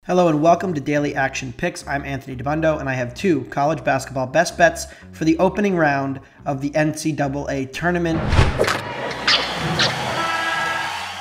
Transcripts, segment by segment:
Hello and welcome to Daily Action Picks. I'm Anthony DeBundo and I have two college basketball best bets for the opening round of the NCAA tournament.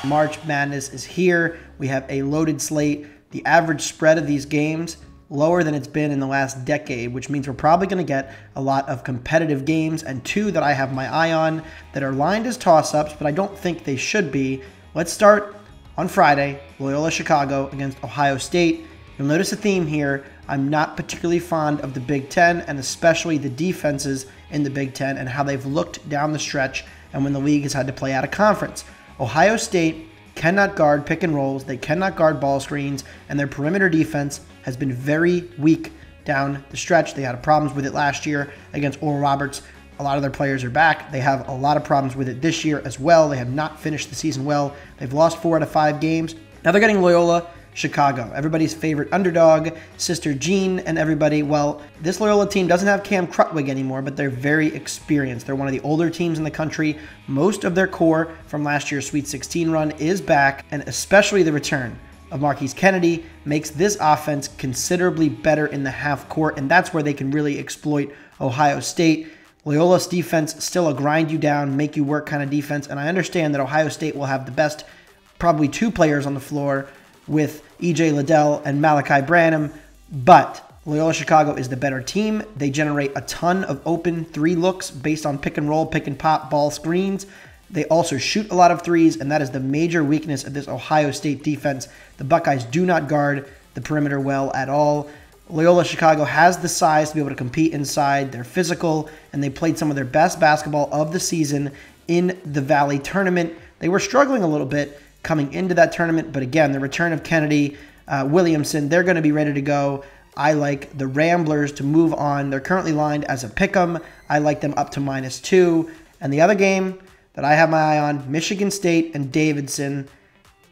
March Madness is here. We have a loaded slate. The average spread of these games lower than it's been in the last decade, which means we're probably going to get a lot of competitive games, and two that I have my eye on that are lined as toss-ups, but I don't think they should be. Let's start on Friday, Loyola Chicago against Ohio State. You'll notice a theme here. I'm not particularly fond of the Big Ten, and especially the defenses in the Big Ten and how they've looked down the stretch and when the league has had to play out of conference. Ohio State cannot guard pick and rolls, they cannot guard ball screens, and their perimeter defense has been very weak down the stretch. They had problems with it last year against Oral Roberts. A lot of their players are back. They have a lot of problems with it this year as well. They have not finished the season well. They've lost 4 out of 5 games. Now they're getting Loyola Chicago, everybody's favorite underdog, Sister Jean and everybody. Well, this Loyola team doesn't have Cam Krutwig anymore, but they're very experienced. They're one of the older teams in the country. Most of their core from last year's Sweet 16 run is back, and especially the return of Marquise Kennedy makes this offense considerably better in the half court, and that's where they can really exploit Ohio State. Loyola's defense, still a grind you down, make you work kind of defense, and I understand that Ohio State will have the best, probably 2 players on the floor with E.J. Liddell and Malachi Branham, but Loyola Chicago is the better team. They generate a ton of open 3 looks based on pick and roll, pick and pop, ball screens. They also shoot a lot of threes, and that is the major weakness of this Ohio State defense. The Buckeyes do not guard the perimeter well at all. Loyola Chicago has the size to be able to compete inside. They're physical, and they played some of their best basketball of the season in the Valley tournament. They were struggling a little bit coming into that tournament, but again, the return of Kennedy, Williamson, they're going to be ready to go. I like the Ramblers to move on. They're currently lined as a pick'em. I like them up to -2. And the other game that I have my eye on, Michigan State and Davidson.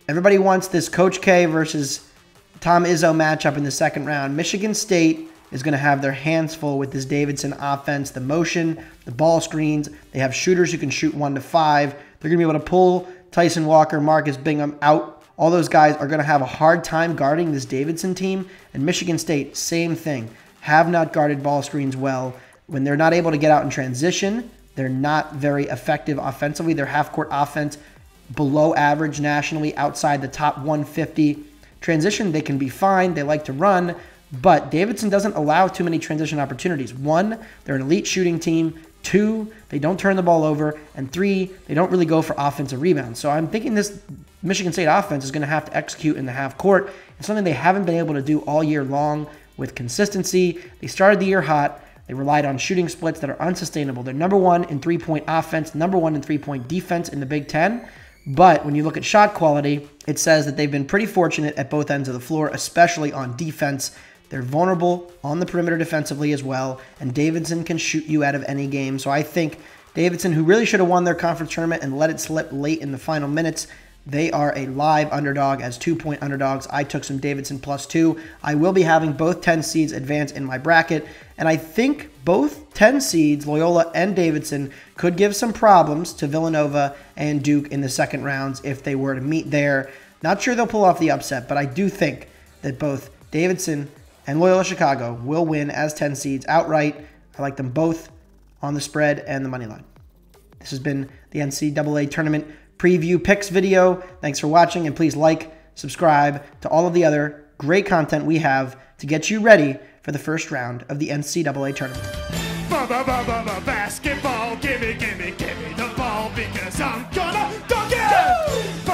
Everybody wants this Coach K versus Tom Izzo matchup in the second round. Michigan State is going to have their hands full with this Davidson offense, the motion, the ball screens. They have shooters who can shoot 1 to 5. They're going to be able to pull Tyson Walker, Marcus Bingham out. All those guys are going to have a hard time guarding this Davidson team. And Michigan State, same thing. Have not guarded ball screens well. When they're not able to get out in transition, they're not very effective offensively. Their half-court offense below average nationally, outside the top 150. Transition, they can be fine. They like to run, but Davidson doesn't allow too many transition opportunities. 1, they're an elite shooting team. 2, they don't turn the ball over. And 3, they don't really go for offensive rebounds. So I'm thinking this Michigan State offense is going to have to execute in the half court. It's something they haven't been able to do all year long with consistency. They started the year hot. They relied on shooting splits that are unsustainable. They're number 1 in 3-point offense, number 1 in 3-point defense in the Big Ten. But when you look at shot quality, it says that they've been pretty fortunate at both ends of the floor, especially on defense. They're vulnerable on the perimeter defensively as well, and Davidson can shoot you out of any game. So I think Davidson, who really should have won their conference tournament and let it slip late in the final minutes, they are a live underdog as 2-point underdogs. I took some Davidson +2. I will be having both 10 seeds advance in my bracket, and I think both 10 seeds, Loyola and Davidson, could give some problems to Villanova and Duke in the second rounds if they were to meet there. Not sure they'll pull off the upset, but I do think that both Davidson and Loyola Chicago will win as 10 seeds outright. I like them both on the spread and the money line. This has been the NCAA Tournament Preview Picks video. Thanks for watching, and please like, subscribe to all of the other great content we have to get you ready for the first round of the NCAA Tournament. Basketball, gimme the ball because I'm gonna dunk it!